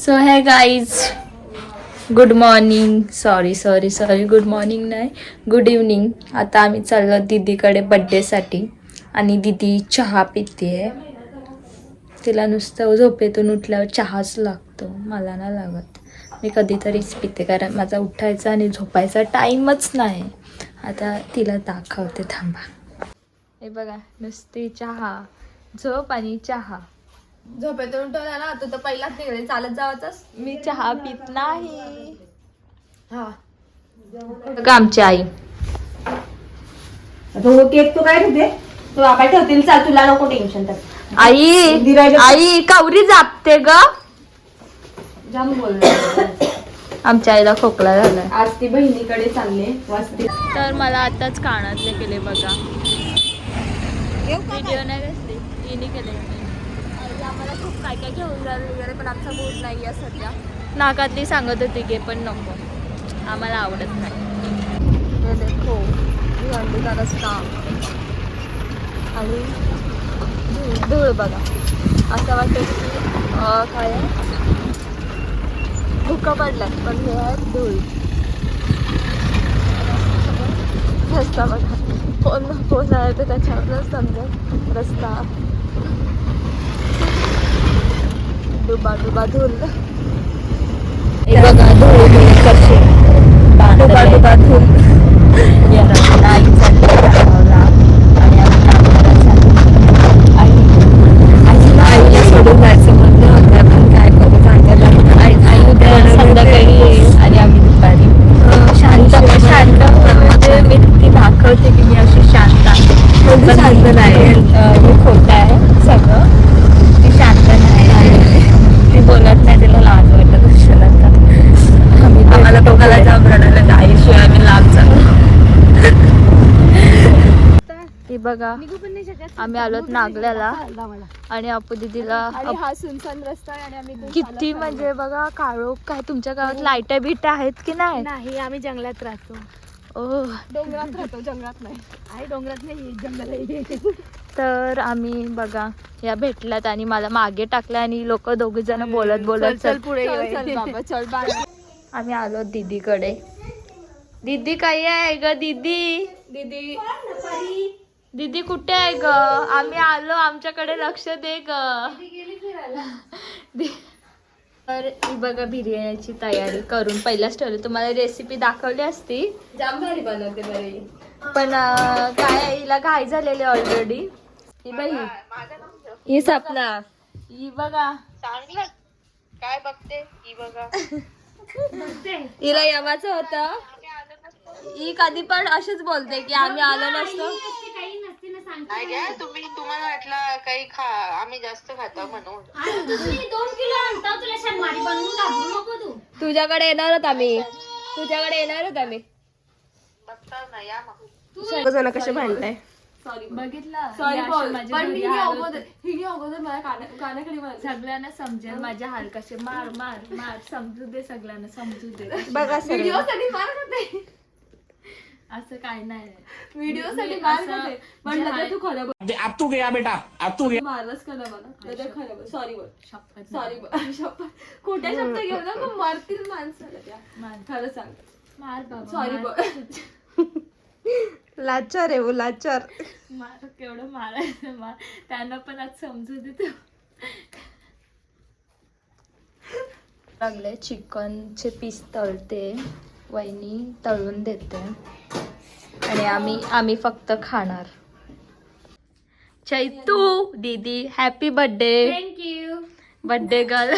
So है guys, good morning. Sorry good morning नाही, good evening. आता आम्ही चाललो दीदीकडे बड्डेसाठी आणि दीदी चहा पिते आहे. तिला नुसतं झोपेतून उठल्यावर चहाच लागतो, मला नाही लागत. मी कधीतरीच पिते कारण माझा उठायचा आणि झोपायचा टाईमच नाही. आता तिला दाखवते, थांबा. हे बघा, नुसती चहा, झोप आणि चहा. झोपेतून उठवला ना तू तर पहिलाच निघाले, चालत जावाच. मी चहा पित नाही. हा बघा आमची आई. तो केक तो काय ठेवते, तो आपण ठेवतील. चाल, तुला नको टेन्शन. तर आई कावरी जापते ग. जाम बोललो. आमच्या आईला खोकला झालाय. आज ती बहिणीकडे चालले वाजते. तर मला आताच कानातले केले बघा. व्हिडिओ नाही घेतली, तिने केले. आम्हाला खूप काय काय घेऊन जायला वगैरे, पण आमचा मूड नाही आहे सध्या. नाकातली सांगत होती गे, पण नको, आम्हाला आवडत नाही. हे देखो भिवंडीचा रस्ता आणि धूळ बघा. असं वाटतं की काय धुकं पडलाय, पण हे आहे धूळ. रस्ता बघा, कोण आहे ते त्याच्यावरच समजेल रस्ता. डुबा डुबा धूल. हे बघा धूळ कशी डुबा डुबा धूल. या रस्ता आई चालली गावाला आणि आईला सोडून जायचं म्हणलं होतं, पण काय करू सांगायला. आई उद्या संध्याकाळी येईल आणि आम्ही दुपारी शांत म्हणजे मी ती दाखवते की मी अशी शांत आहे, पण शांत नाही. मी खोटं आहे सगळं. ती शांत नाही, ती बोलत नाही, तिला लाज वाटत असेल. आता आम्हाला दोघाला जाम रडायला आईशिवाय आम्ही लांब चालू. ती बघा, आम्ही आलोत नागल्याला आणि अपू दीदीला. हा सुनसान रस्ता आहे आणि आम्ही किती म्हणजे बघा काळोख. काय तुमच्या गावात लाईटा बिटा आहेत की नाही? नाही, आम्ही जंगलात राहतो. डोंगरात राहतो, जंगलात नाही. आहे डोंगरात नाही, जंगल. तर आम्ही बघा या भेटल्यात आणि मला मागे टाकलं आणि लोक दोघे जण बोलत बोलत चल पुढे बाबा, चल बाय. आम्ही आलो दीदीकडे. दीदी काय आहे ग? दीदी दीदी दीदी कुठे आहे ग? आम्ही आलो, आमच्याकडे लक्ष दे ग. तर ही बघा बिर्याणीची तयारी करून पहिलाच ठेवली. तुम्हाला रेसिपी दाखवली असती, जाम भारी बनवते बरे. पण काय हिला घाई झालेली ऑलरेडी. ही बाई, ही सपना, ही बघा चांगलं काय बघते, ही बघा. हिला यमाचं होतं. ही कधी पण अशीच बोलते की आम्ही आलो नसतो. नाही घ्या तुम्ही, तुम्हाला वाटलं काही खा, आम्ही जास्त खातो म्हणून. तुझ्याकडे येणार होत आम्ही, तुझ्याकडे येणार होत आम्ही. बघता ना, या मग. जण कसे भांडताय. सॉरी बघितलं, सॉरी बोल. माझ्या पण घरी हिने आलो अगोदर मला कानाखाली मारलं. सगळ्यांना समजेल माझे हाल कसे. मार मार मार, समजू दे सगळ्यांना, समजू दे. बघा व्हिडिओ साठी मारत होते, असं काय नाही. व्हिडिओ साठी मारत होते. म्हटलं तू खरं बोल. अब तू गया बेटा, अब तू गया. मारलंच का ना मला, तर खरं बोल. सॉरी बोल, शपथ सॉरी बोल. शपथ खोट्या शब्द घेऊ ना, मग मारतील माणसाला त्या. खरं सांग, मार बाबा, सॉरी बोल. लाचार आहे, वो लाचार. मार केवढं मारायचं, मार. त्यांना पण आज समजू दे. लागले चिकनचे पीस तळते, वहिनी तळून देते आणि आम्ही फक्त खाणार. चैतू दीदी happy birthday. Thank you. Birthday girl.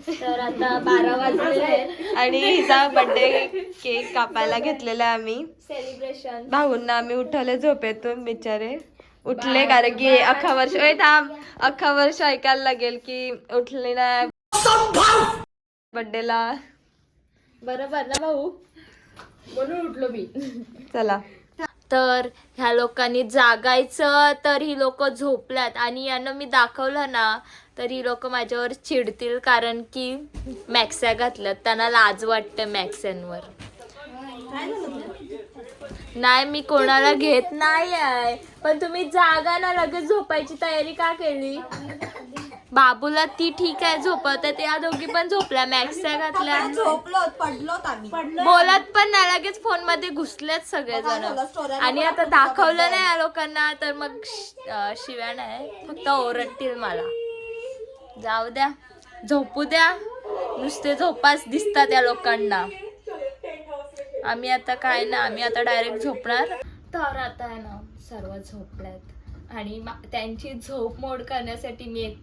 तर आता 12 वाजले आणि हिचा बर्थडे केक कापायला घेतलेला आहे आम्ही. सेलिब्रेशन. भाऊंना आम्ही उठवले झोपेतून, बिचारे उठले कारण की अख्खा वर्ष ऐकायला लागेल की उठले नाही बर्थडेला. बरोबर ना भाऊ, म्हणून उठलो मी. चला, तर ह्या लोकांनी जागायचं, तर ही लोक झोपल्यात आणि यांना मी दाखवलं ना तर ही लोक माझ्यावर चिडतील कारण की मॅक्स्या घातल्यात. त्यांना लाज वाटते मॅक्स्यांवर. नाही, मी कोणाला घेत नाही आहे, पण तुम्ही जागा ना लगेच झोपायची तयारी का केली? बाबूला ती ठीक आहे झोपत त्या दोघी पण झोपल्या मॅक्सच्या घातल्या पडलोत आम्ही बोलत पण नाही लगेच फोन मध्ये घुसलेच सगळेजण आणि आता दाखवलं नाही या लोकांना तर मग शिव्या नाही फक्त ओरडतील मला. जाऊ द्या झोपू द्या नुसते झोपाच दिसतात त्या लोकांना. आम्ही आता काय ना आम्ही आता डायरेक्ट झोपणार. तर आता आहे ना सर्व झोपल्यात आणि त्यांची झोप मोड करण्यासाठी मी एक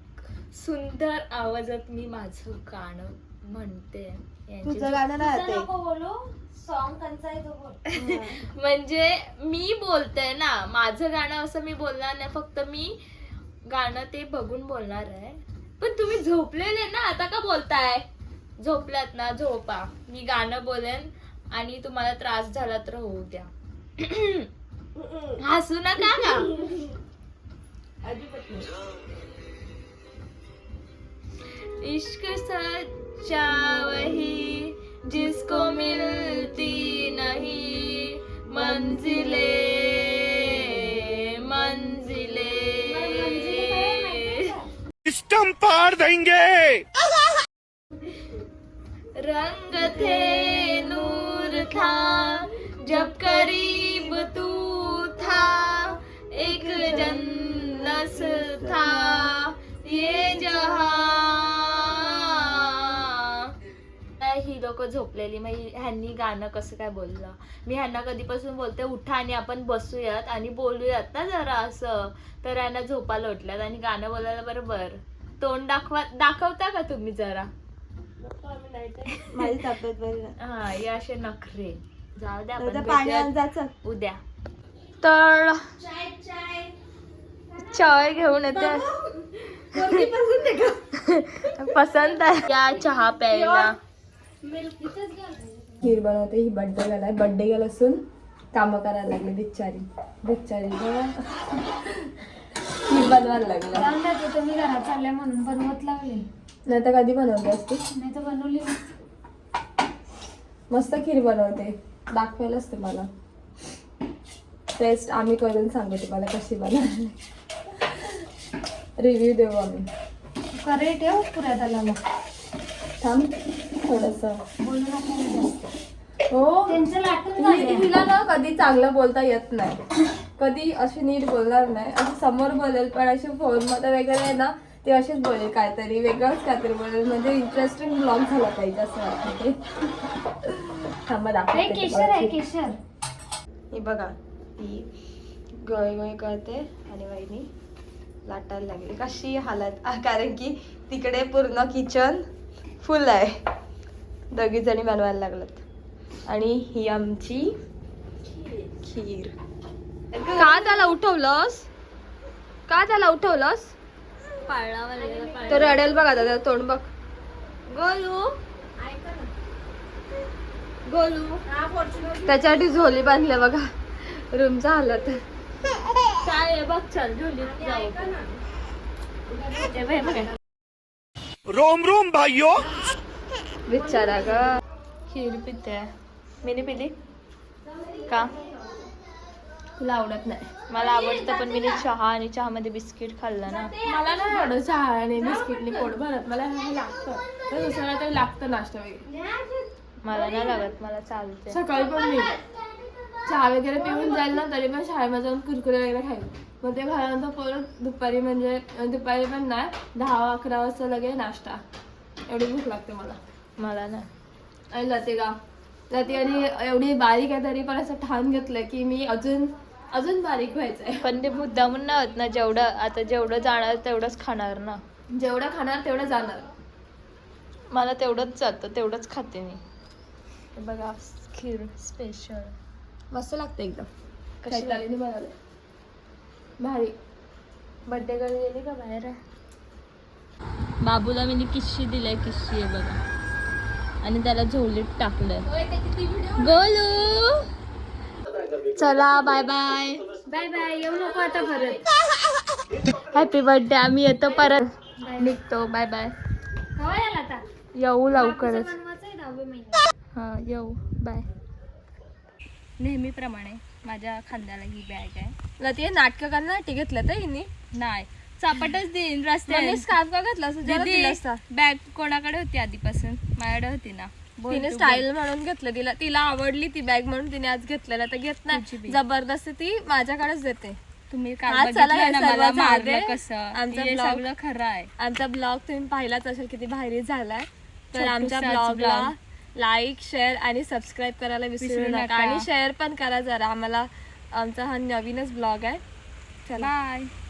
सुंदर आवाजात मी माझं गाणं म्हणते. तुझं गाणं नाही म्हणजे मी बोलते ना माझं गाणं असं मी बोलणार नाही फक्त मी गाणं ते बघून बोलणार आहे. पण तुम्ही झोपलेले ना आता का बोलताय? झोपल्यात ना झोपा. मी गाणं बोलेन आणि तुम्हाला त्रास झाला तर होऊ द्या. हसू नका का? इश्क सच्चा वही जिसको मिलती नहीं मंजिले मंजिले सिस्टम पार देंगे. रंग थे नूर था जब करीब तू था एक जन्नत था ये जहां. ही लोक झोपलेली मग ह्यांनी गाणं कसं काय बोललं. मी ह्यांना कधीपासून बोलते उठा आणि आपण बसूयात आणि बोलूयात ना जरा असं. तर ह्यांना झोपायला उठल्यात आणि गाणं बोलायला बरोबर तोंड दाखवता का तुम्ही जरा. माझी तब्येत बरी नाही. हा हे असे नखरे. जाऊ द्या तर पाण्यात जायचं उद्या. तर चाय घेऊन येते. पसंत आहे या चहा प्यायला. खीर बनवते. ही बर्थडे गेलाय बर्थडे गेला असून कामं करायला लागले बिचारी बिचारी खीर बनवायला लागलं. तुम्ही घरात चालल्या म्हणून बनवत लागले नाही तर कधी बनवली असते. नाही तर बनवली मस्त खीर बनवते दाखवायला असते मला. टेस्ट आम्ही करून सांगू तुम्हाला कशी बनवली. रिव्ह्यू देऊ आम्ही. करे ठेव पुऱ्या त्याला मग थांब थोडंसं बोलू नको. हो त्यांचं लाटून तिला ना कधी चांगलं बोलता येत नाही. कधी अशी नीट बोलणार नाही. असं समोर बोलेल पण अशी फोनमध्ये वगैरे आहे ना ते असेच बोलेल काहीतरी वेगळंच काहीतरी बोलेल. म्हणजे इंटरेस्टिंग ब्लॉग झाला पाहिजे असं वाटतं ते. थांबा दाखवते. केशर आहे केशर. ही बघा ही गय गय करते आणि वहिनी लाटायला लागली. कशी हालत कारण की तिकडे पूर्ण किचन फुल आहे. दोघी जणी बनवायला लागलात आणि ही आमची खीर. का त्याला उठवलंस? का त्याला उठवलंस? तो रडेल बघा दादा तोंड बघ. गोलू गोलू त्याच्यासाठी झोली बांधल्या बघा. रूमचा हालत काय बघ चल झोलीत जाऊ. रोम रोम भाइयों. बिचारा ग. खीर पिते मी नाही पिली का? तुला आवडत नाही. मला आवडतं पण मी चहा आणि चहामध्ये बिस्किट खाल्लं ना. मला नाही आवडत चहा आणि बिस्किटने पोट भरत. मला हे लागतं तर दुसऱ्याला तरी लागतं नाश्ता वगैरे. मला नाही लागत मला चालते. सकाळी पण मी चहा वगैरे पिऊन जाईल ना तरी पण शाळेमध्ये जाऊन कुरकुरे वगैरे खाईल. मग ते खाल्यानंतर परत दुपारी म्हणजे दुपारी पण नाही 10-11 वाजता लगेच नाश्ता. एवढी भूक लागते मला. मला नाही. आणि लते आणि एवढी बारीक आहे तरी पण असं ठाण घेतलं की मी अजून अजून बारीक व्हायचंय. पण ते मुद्दामून नाही होत ना. जेवढं जाणार तेवढंच खाणार ना. जेवढं खाणार तेवढं जाणार. मला तेवढंच जातं तेवढंच खाते मी. बघा खीर स्पेशल मस्त लागतं एकदम. कशी कशी बनवलं भारी. बर्थडे गर्ल गेली का बाहेर? बाबूला मी किस्सी दिलाय. किस्सी आहे बघा आणि त्याला झोलीत टाकलंय. गोलू चला बाय बाय. Bye bye. येऊ नको आता परत. Happy birthday. आम्ही येतो परत निघतो. Bye bye. कवा याल आता? येऊ लवकरच. बनवायचं आहे 10व्या महिन्यात. हां येऊ बाय. नेहमीप्रमाणे माझ्या खांद्याला ही बॅग आहे. लते नाटकं करण्यासाठी घेतलं तर हिने नाही चापटच देईन रस्त्याने. स्कार्फ का घातला असं जरा दिला असता. बॅग कोणाकडे होती आधीपासून? माझ्याकडे होती ना. बोल तिने तू, स्टाईल म्हणून घेतलं, तिला आवडली ती बॅग म्हणून तिने आज घेतलेलं, तर घेत तुझी बी. नाही जबरदस्ती ती माझ्याकडेच देते. तुम्ही हा, काल चला, बघितलं हे ना सर्व मला झाले. मारलं कसं. आमचा हे vlog- सगळं खरं आहे. आमचा ब्लॉग तुम्ही पाहिलाच असेल किती भारी झालाय. तर छोटूसाच आमच्या ब्लॉगला vlog. लाईक शेअर आणि सबस्क्राईब करायला विसरू नका आणि शेअर पण करा जरा आम्हाला. आमचा हा नवीनच ब्लॉग आहे. चला बाय.